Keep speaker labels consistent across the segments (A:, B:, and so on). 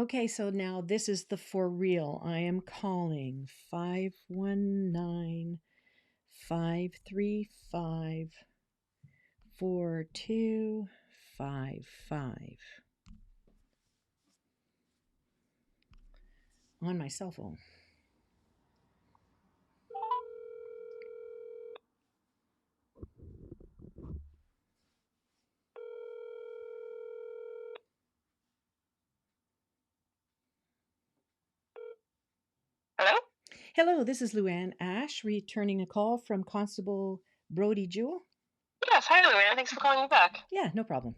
A: Okay, so now this is the for real. I am calling 519-535-4255 on my cell phone.
B: Hello?
A: Hello, this is Luann Ash returning a call from Constable Brodi Jewel.
B: Yes, hi Luann. Thanks for calling me back.
A: Yeah, no problem.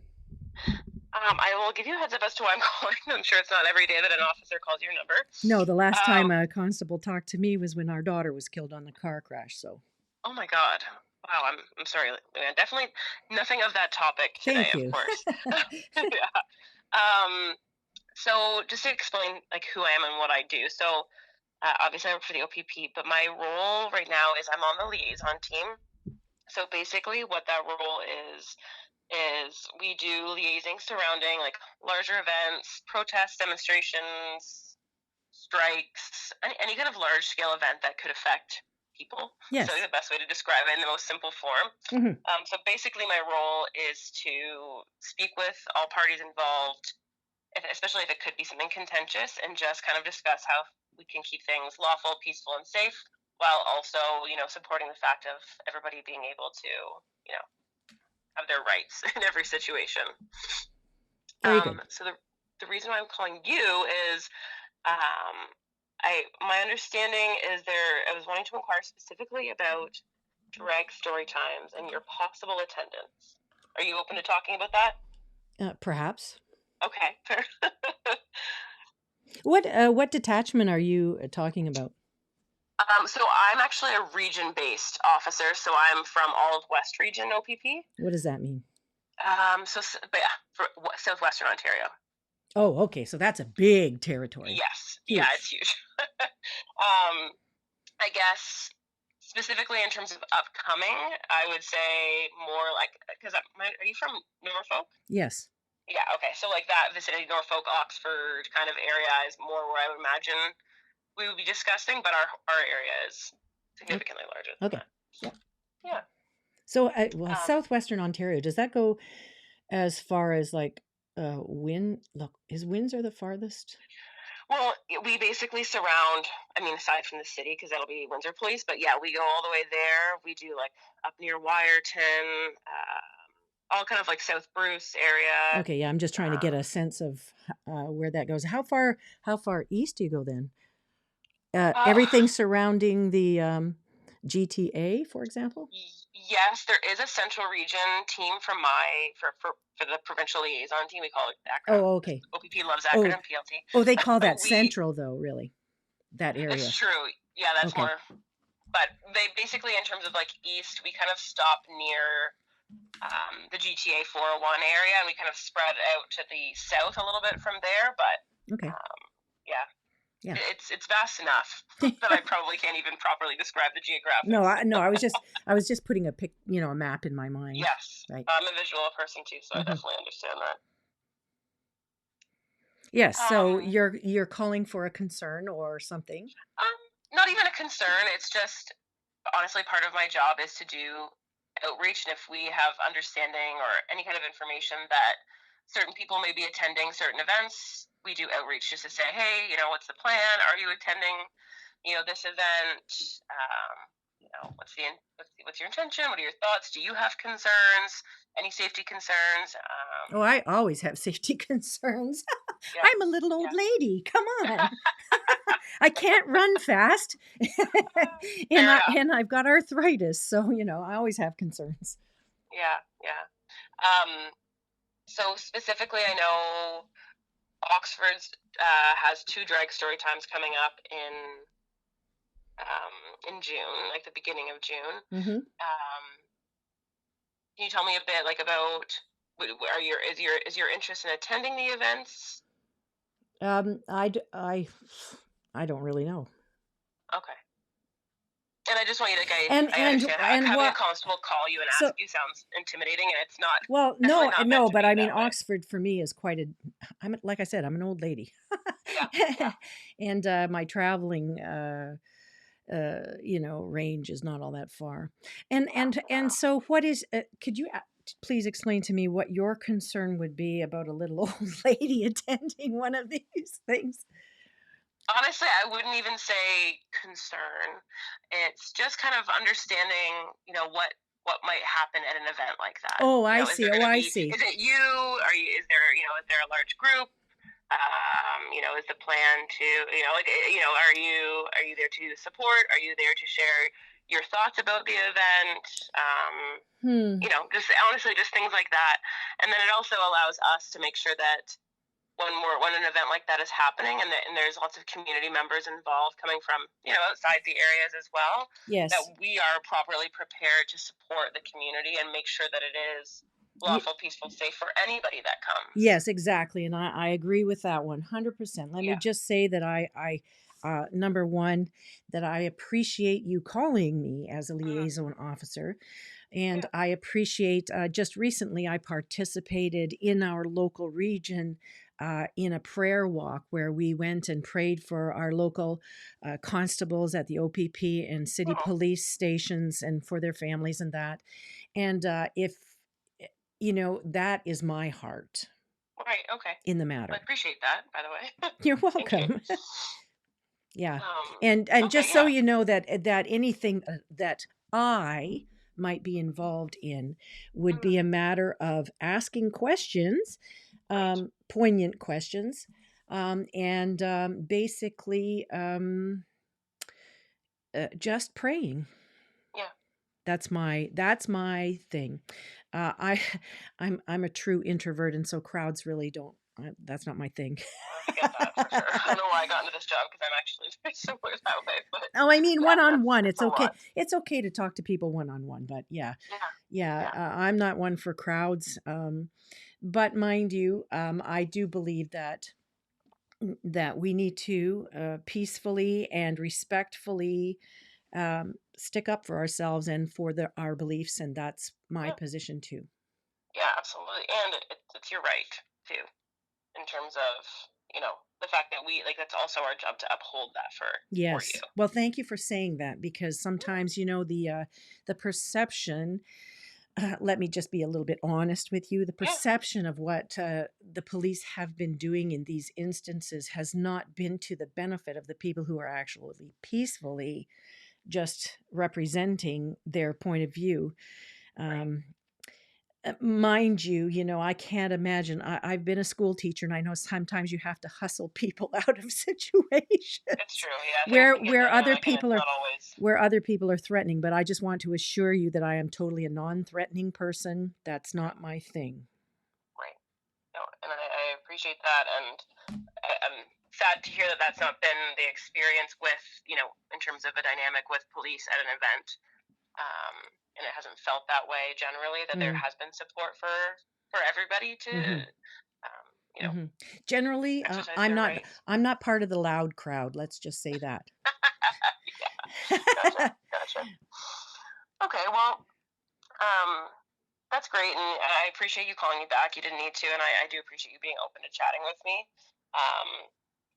B: I will give you a heads up as to why I'm calling. I'm sure it's not every day that an officer calls your number.
A: No, the last time
B: Um,
A: a constable talked to me was when our daughter was killed on the car crash, so
B: oh my God. Wow, I'm sorry, Luann. Definitely nothing of that topic today,
A: thank
B: of
A: you.
B: course. Yeah. So just to explain like who I am and what I do. So obviously I work for the OPP, but my role right now is I'm on the liaison team. So basically what that role is we do liaising surrounding like larger events, protests, demonstrations, strikes, any kind of large scale event that could affect people.
A: Yes.
B: So the best way to describe it in the most simple form.
A: Mm-hmm.
B: So basically, my role is to speak with all parties involved, especially if it could be something contentious, and just kind of discuss how we can keep things lawful, peaceful, and safe, while also, supporting the fact of everybody being able to, have their rights in every situation.
A: Very good.
B: So the reason why I'm calling you is, my understanding is I was wanting to inquire specifically about drag story times and your possible attendance. Are you open to talking about that?
A: Perhaps.
B: Okay.
A: What detachment are you talking about?
B: So I'm actually a region-based officer, so I'm from all of West Region OPP.
A: What does that mean?
B: But yeah, for Southwestern Ontario.
A: Oh, okay. So that's a big territory.
B: Yes.
A: Huge.
B: Yeah, it's huge. I guess specifically in terms of upcoming, I would say more like, because are you from Norfolk?
A: Yes.
B: Yeah, okay. So like that vicinity, Norfolk, Oxford kind of area is more where I would imagine we would be discussing, but our area is significantly larger than
A: Okay.
B: that. Yeah.
A: So, Southwestern Ontario, does that go as far as like is Windsor the farthest?
B: Well, we basically surround, aside from the city, because that'll be Windsor Police, but yeah, we go all the way there. We do like up near Wyerton, all kind of like South Bruce area.
A: Okay, yeah, I'm just trying to get a sense of where that goes. How far east do you go then? Everything surrounding the GTA, for example?
B: Yes, there is a central region team for the provincial liaison team. We call it acronym.
A: Oh, okay.
B: OPP loves acronym, PLT.
A: Oh, they call that central though, really. That area.
B: That's true. Yeah, that's okay. More. But they basically, in terms of like east, we kind of stop near the GTA 401 area, and we kind of spread out to the south a little bit from there. But
A: okay.
B: Yeah. It's vast enough that I probably can't even properly describe the geographics.
A: No, I was just putting a map in my mind.
B: Yes, right. I'm a visual person too, so I definitely understand that.
A: Yes, so you're calling for a concern or something?
B: Not even a concern. It's just honestly part of my job is to do outreach, and if we have understanding or any kind of information that certain people may be attending certain events, we do outreach just to say, hey, what's the plan? Are you attending, this event? What's your intention? What are your thoughts? Do you have concerns? Any safety concerns?
A: I always have safety concerns. Yeah. I'm a little old lady. Come on. I can't run fast. and I've got arthritis. So, I always have concerns.
B: Yeah. So specifically, I know Oxford's has 2 drag story times coming up in June, like the beginning of June.
A: Mm-hmm.
B: Can you tell me a bit like about is your interest in attending the events?
A: I don't really know.
B: Okay. And I just want you to having a constable call you and ask you sounds intimidating, and it's not.
A: Well, no, but I mean, Oxford for me is quite like I said, I'm an old lady.
B: Yeah.
A: And my traveling range is not all that far. And so what is could you please explain to me what your concern would be about a little old lady attending one of these things?
B: Honestly, I wouldn't even say concern. It's just kind of understanding, what might happen at an event like that.
A: Oh, I
B: Is
A: see.
B: there
A: Oh,
B: going to
A: I
B: be?
A: see.
B: Is it you? Is there a large group? Is the plan to, are you there to support? Are you there to share your thoughts about the event?
A: Hmm.
B: Just honestly, just things like that. And then it also allows us to make sure that when an event like that is happening, and there's lots of community members involved coming from outside the areas as well, that
A: Yes.
B: we are properly prepared to support the community and make sure that it is
A: Ye-
B: lawful, peaceful, safe for anybody that comes.
A: yes, exactly. And I agree with that 100%. Let me
B: Yeah.
A: just say that number one, that I appreciate you calling me as a
B: Mhm.
A: liaison officer. And
B: Yeah.
A: I appreciate, just recently, I participated in our local region in a prayer walk where we went and prayed for our local constables at the OPP and city
B: Oh,
A: police stations and for their families and that. And if, that is my heart
B: right. Okay.
A: in the
B: I
A: matter.
B: appreciate that, by the way.
A: You're
B: Thank you.
A: welcome. Yeah.
B: Um,
A: And
B: okay.
A: just so
B: Yeah.
A: you know that anything that I might be involved in would
B: Mhm.
A: be a matter of asking questions,
B: Right.
A: poignant questions, and basically just praying.
B: Yeah.
A: That's my thing. I I'm a true introvert, and so crowds really don't. That's not my thing.
B: I get that for sure. I don't know why I got into this job because I'm actually very similar that way, but
A: Oh, I mean,
B: yeah,
A: one on
B: that's
A: one.
B: that's
A: It's
B: a
A: okay.
B: lot.
A: It's okay to talk to people one on one, but yeah,
B: Yeah.
A: yeah.
B: Yeah.
A: I'm not one for crowds. But mind you, I do believe that we need to peacefully and respectfully stick up for ourselves and for our beliefs, and that's my
B: Yeah.
A: position too.
B: Yeah. Absolutely. And it's your right too, in terms of the fact that that's also our job to uphold that for you.
A: Yes. Well, thank you for saying that because
B: Yeah.
A: sometimes the perception. Let me just be a little bit honest with you. The
B: Yeah.
A: perception of what the police have been doing in these instances has not been to the benefit of the people who are actually peacefully just representing their point of view.
B: Right.
A: Um, mind you, I can't imagine. I've been a school teacher, and I know sometimes you have to hustle people out of
B: It's
A: situations
B: true. Yeah. Things
A: where
B: can get
A: where other
B: dynamic, and
A: people
B: it's
A: are
B: not always
A: where other people are threatening. But I just want to assure you that I am totally a non-threatening person. That's not my thing.
B: right. No, and I appreciate that, and I'm sad to hear that that's not been the experience with in terms of a dynamic with police at an event. um, and it hasn't felt that way generally. That there
A: Mm,
B: has been support for everybody to
A: mhm,
B: um,
A: mhm. Generally,
B: exercise
A: I'm
B: their
A: not.
B: rights.
A: I'm not part of the loud crowd. Let's just say that.
B: Yeah, gotcha, gotcha. Okay, well, um, that's great, and I appreciate you calling me back. You didn't need to, and I do appreciate you being open to chatting with me. Um,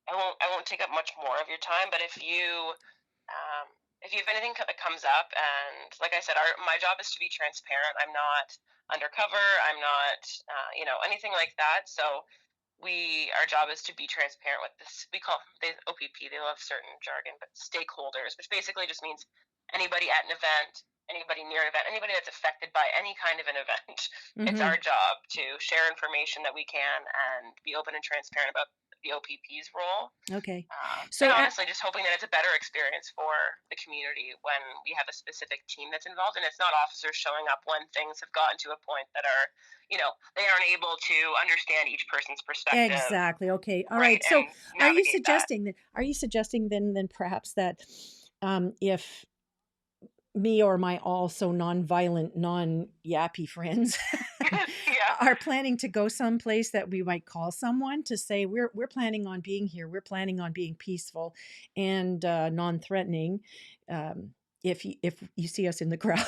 B: I won't take up much more of your time, but if you have anything that comes up, and like I said, my job is to be transparent. I'm not undercover. I'm not, anything like that. So our job is to be transparent with this. We call the OPP. They love certain jargon, but stakeholders, which basically just means anybody at an event, anybody near an event, anybody that's affected by any kind of an event. It's
A: Hmm.
B: our job to share information that we can and be open and transparent about the OPP's role.
A: Okay.
B: And
A: So,
B: honestly, just hoping that it's a better experience for the community when we have a specific team that's involved, and it's not officers showing up when things have gotten to a point that are, they aren't able to understand each person's perspective,
A: exactly. Okay. All
B: right,
A: right. So,
B: and navigate that.
A: are you suggesting then perhaps that if me or my also non-violent, non-yappy friends
B: Yeah.
A: are planning to go someplace that we might call someone to say we're planning on being here, we're planning on being peaceful and non-threatening. If you see us in the crowd,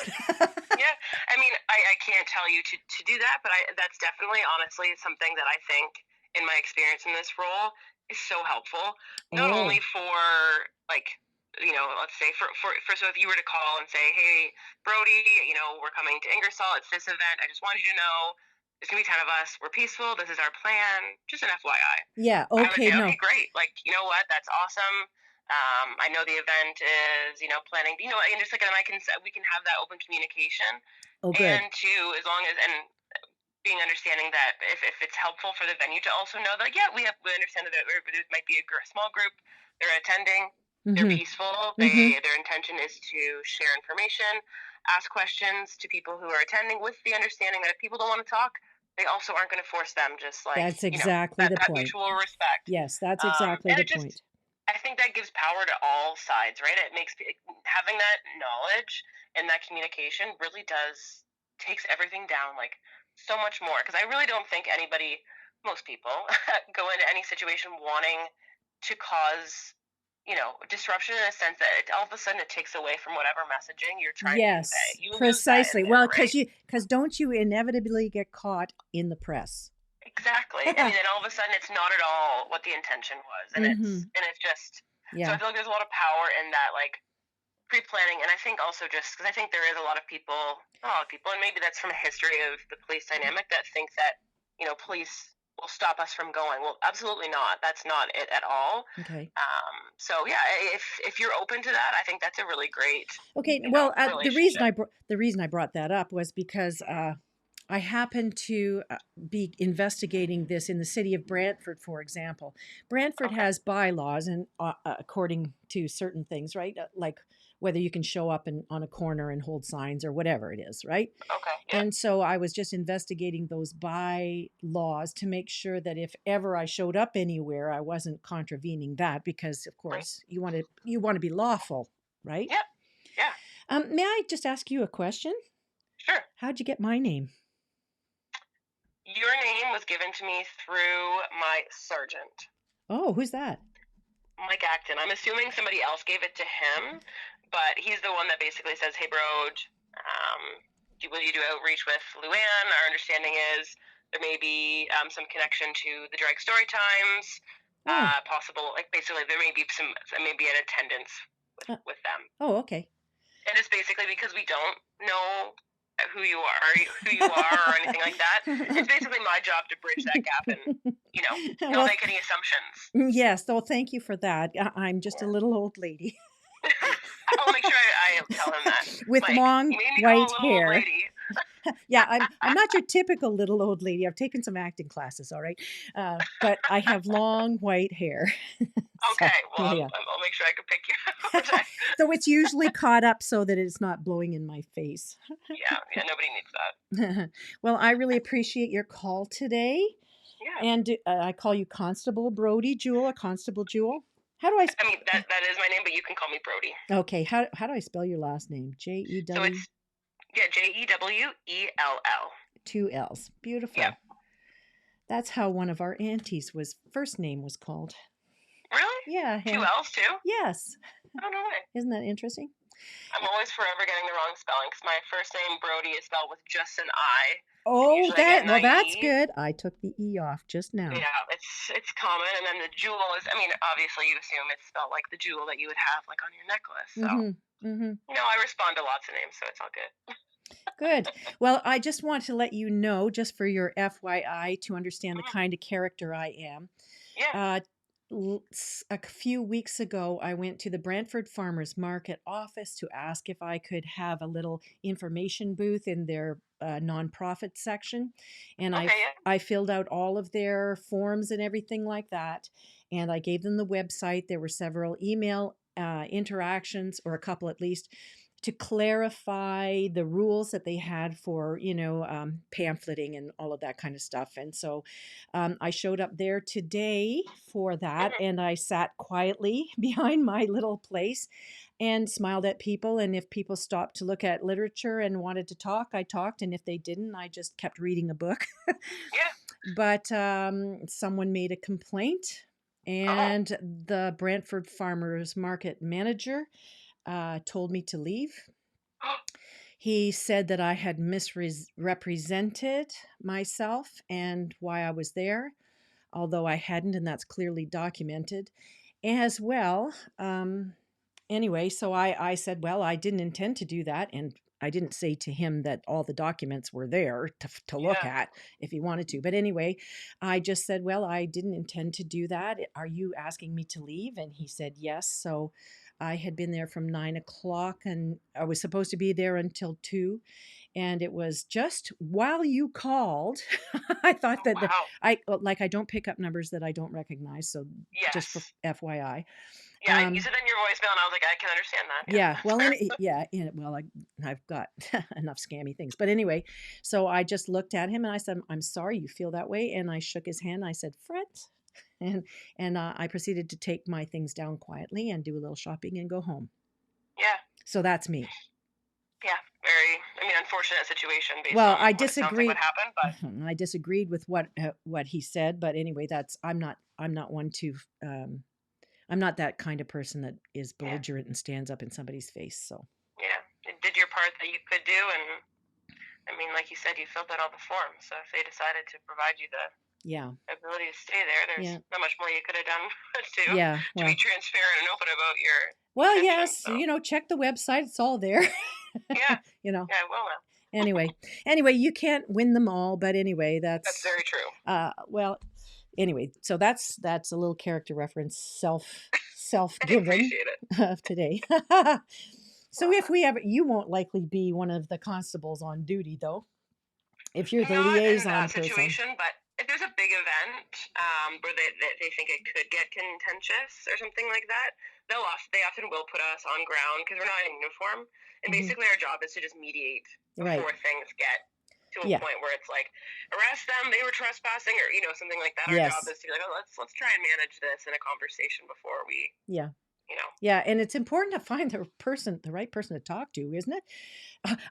B: Yeah, I mean, I can't tell you to do that, but that's definitely honestly something that I think in my experience in this role is so helpful. Not only
A: Oh,
B: for like, let's say so if you were to call and say, hey, Brody, we're coming to Ingersoll. It's this event. I just wanted you to know there's gonna be 10 of us. We're peaceful. This is our plan. Just an FYI.
A: yeah.
B: I would
A: Okay.
B: say, okay,
A: No.
B: great. Like, you know what? That's awesome. I know the event is, planning, and just like, and we can have that open communication.
A: Oh, good.
B: And two, as long as, and being understanding that if it's helpful for the venue to also know that, yeah, we understand that there might be a small group, they're attending, they're
A: Mm-hmm.
B: peaceful,
A: Mm-hmm.
B: their intention is to share information, ask questions to people who are attending, with the understanding that if people don't want to talk, they also aren't going to force them, just like,
A: That's exactly the
B: that
A: point.
B: mutual respect.
A: Yes, that's exactly
B: And
A: the
B: it just,
A: point.
B: I think that gives power to all sides, right? It makes having that knowledge and that communication really does takes everything down like so much more. Because I really don't think most people, go into any situation wanting to cause, disruption, in a sense that all of a sudden it takes away from whatever messaging you're trying to convey.
A: Yes,
B: You lose that in
A: precisely.
B: there,
A: Well,
B: right?
A: because don't you inevitably get caught in the press?
B: Exactly. I mean, and all of a sudden, it's not at all what the intention was, and
A: Mm-hmm.
B: it's just, so I
A: Yeah.
B: feel like there's a lot of power in that, like, pre-planning. And I think also, just because I think there is a lot of people, and maybe that's from a history of the police dynamic, that think that, police will stop us from going. Well, absolutely not. That's not it at all.
A: Okay.
B: So yeah, if you're open to that, I think that's a really great,
A: Okay. Well,
B: relationship.
A: the reason I brought that up was because I happened to be investigating this in the city of Brantford, for example. Brantford
B: Okay.
A: has bylaws, and according to certain things, right? Like whether you can show up on a corner and hold signs or whatever it is, right?
B: Okay. Yeah.
A: And so I was just investigating those bylaws to make sure that if ever I showed up anywhere, I wasn't contravening that, because, of
B: Right.
A: course, you want to be lawful, right?
B: Yeah. Yeah.
A: May I just ask you a question?
B: Sure.
A: How'd you get my name?
B: Your name was given to me through my sergeant,
A: Oh, who's that?
B: Mike Acton. I'm assuming somebody else gave it to him, but he's the one that basically says, "Hey, bro, will you do outreach with Luann? Our understanding is there may be some connection to the drag story times,
A: Oh,
B: possible, like, basically there may be maybe an attendance
A: uh,
B: with them."
A: oh, okay.
B: And it's basically because we don't know who you are or anything like that. It's basically my job to bridge that gap and, not
A: Well,
B: make any assumptions.
A: yes. So thank you for that. I'm just a
B: Yeah.
A: little old lady
B: I'll make sure I tell him that.
A: with
B: Mike,
A: long
B: you made me call a
A: white
B: little old
A: hair.
B: lady.
A: Yeah, I'm not your typical little old lady. I've taken some acting classes, all right, but I have long white hair. So
B: Okay, well,
A: yeah,
B: I'll make sure I can pick you
A: yeah.
B: out.
A: So it's usually caught up so that it's not blowing in my face.
B: Yeah, yeah, nobody needs that.
A: Well, I really appreciate your call today.
B: Yeah.
A: And I call you Constable Brodi Jewel or Constable Jewel. How do I?
B: I mean, that is my name, but you can call me Brody.
A: Okay, how do I spell your last name?
B: So
A: Jew,
B: it's, yeah, Jewell.
A: two L's.
B: Yeah.
A: Beautiful. That's how one of our aunties was first name was called.
B: Really?
A: Yeah.
B: Two L's too?
A: Yes.
B: Oh, no way.
A: Isn't that interesting?
B: I'm always forever getting the wrong spelling, because my first name Brody is spelled with just an I, and
A: Oh,
B: usually I get an
A: that's
B: IE.
A: good. I took the E off just now.
B: Yeah, it's common. And then the jewel is, I mean, obviously you assume it's spelled like the jewel that you would have like on your necklace. So,
A: Mm-hmm. Mm-hmm.
B: I respond to lots of names, so it's all good.
A: Good. Well, I just want to let you know, just for your FYI, to understand the
B: Mhm.
A: kind of character I am.
B: Yeah.
A: A few weeks ago, I went to the Brantford Farmers Market office to ask if I could have a little information booth in their nonprofit section, and
B: Okay. Yeah.
A: I filled out all of their forms and everything like that, and I gave them the website. There were several email interactions, or a couple at least, to clarify the rules that they had for pamphleting and all of that kind of stuff. And so I showed up there today for that,
B: Mhm.
A: and I sat quietly behind my little place and smiled at people. And if people stopped to look at literature and wanted to talk, I talked. And if they didn't, I just kept reading a book.
B: Yeah.
A: But someone made a complaint,
B: Oh.
A: and the Brantford Farmers Market manager told me to leave. He said that I had misrepresented myself and why I was there. although I hadn't, and that's clearly documented as well. Anyway, so I said, well, I didn't intend to do that. And I didn't say to him that all the documents were there to look at if he wanted to. But anyway, I just said, well, I didn't intend to do that. Are you asking me to leave? And he said, yes. So I had been there from 9 o'clock and I was supposed to be there until 2. And it was just while you called. I thought that I don't pick up numbers that I don't recognize. So just for FYI.
B: Yeah, you said that in your voicemail, and I was like, I can understand that.
A: Yeah, well, I've got enough scammy things. But anyway, so I just looked at him and I said, I'm sorry you feel that way. And I shook his hand. I said, Fred. And I proceeded to take my things down quietly and do a little shopping and go home.
B: Yeah.
A: So that's me.
B: Yeah, very, unfortunate situation based
A: well,
B: on
A: I disagreed.
B: What happened, but
A: I disagreed with what he said. But anyway, I'm not one to... I'm not that kind of person that is belligerent and stands up in somebody's face. So
B: yeah, you did your part that you could do, and like you said, you filled out all the forms. So if they decided to provide you the ability to stay there, there's not much more you could have done to be transparent and open about your.
A: Well, yes, so. Check the website; it's all there.
B: Yeah, Yeah, well.
A: Anyway, you can't win them all, but anyway, that's
B: very true.
A: Well. Anyway, so that's a little character reference, self-given of today. So if we ever, you won't likely be one of the constables on duty, though. If you're the liaison
B: situation, but if there's a big event where they think it could get contentious or something like that, they often will put us on ground because we're not in uniform, and basically our job is to just mediate before things get to a point where it's like, arrest them, they were trespassing, or something like that. Our job is to be like, oh, let's try and manage this in a conversation before we
A: Yeah, and it's important to find the right person to talk to, isn't it?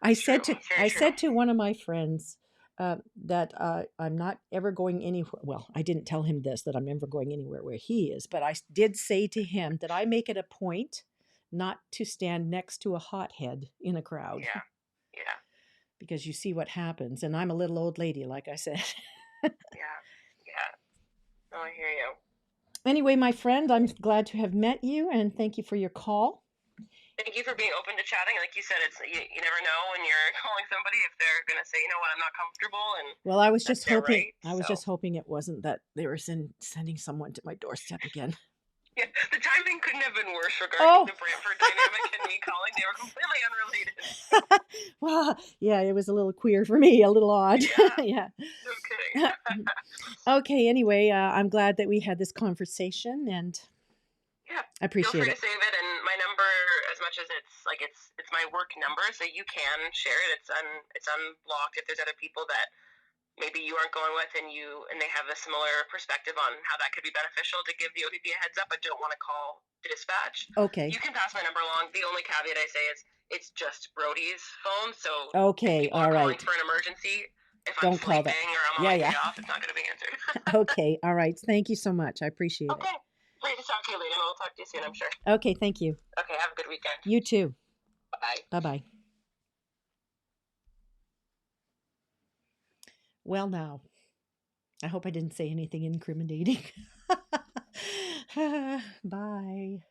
A: I said to one of my friends that I'm not ever going anywhere. Well, I didn't tell him this, that I'm never going anywhere where he is, but I did say to him that I make it a point not to stand next to a hothead in a crowd.
B: Yeah.
A: Because you see what happens. And I'm a little old lady, like I said.
B: Yeah. Oh, I hear you.
A: Anyway, my friend, I'm glad to have met you, and thank you for your call.
B: Thank you for being open to chatting. Like you said, you never know when you're calling somebody if they're going to say, you know what, I'm not comfortable. And
A: well, I was just hoping. I was just hoping it wasn't that they were sending someone to my doorstep again.
B: Yeah, the timing couldn't have been worse regarding the Brantford dynamic and me calling. They were completely unrelated.
A: Well, yeah, it was a little queer for me, a little odd.
B: Yeah. No kidding.
A: Okay, anyway, I'm glad that we had this conversation, and I appreciate it.
B: Feel free to save it, and my number, as much as it's my work number, so you can share it. It's unblocked if there's other people that maybe you aren't going with and they have a similar perspective on how that could be beneficial to give the OPP a heads up, but don't want to call dispatch.
A: Okay.
B: You can pass my number along. The only caveat I say is it's just Brodi's phone, so
A: okay, all right.
B: For an emergency, if
A: don't
B: I'm
A: call that.
B: Or I'm on my day off, it's not going to be answered.
A: Okay, all right. Thank you so much. I appreciate it.
B: Okay. Great to talk to you later. I'll talk to you soon, I'm sure.
A: Okay, thank you.
B: Okay, have a good weekend.
A: You too.
B: Bye.
A: Bye-bye. Well, now, I hope I didn't say anything incriminating. Bye.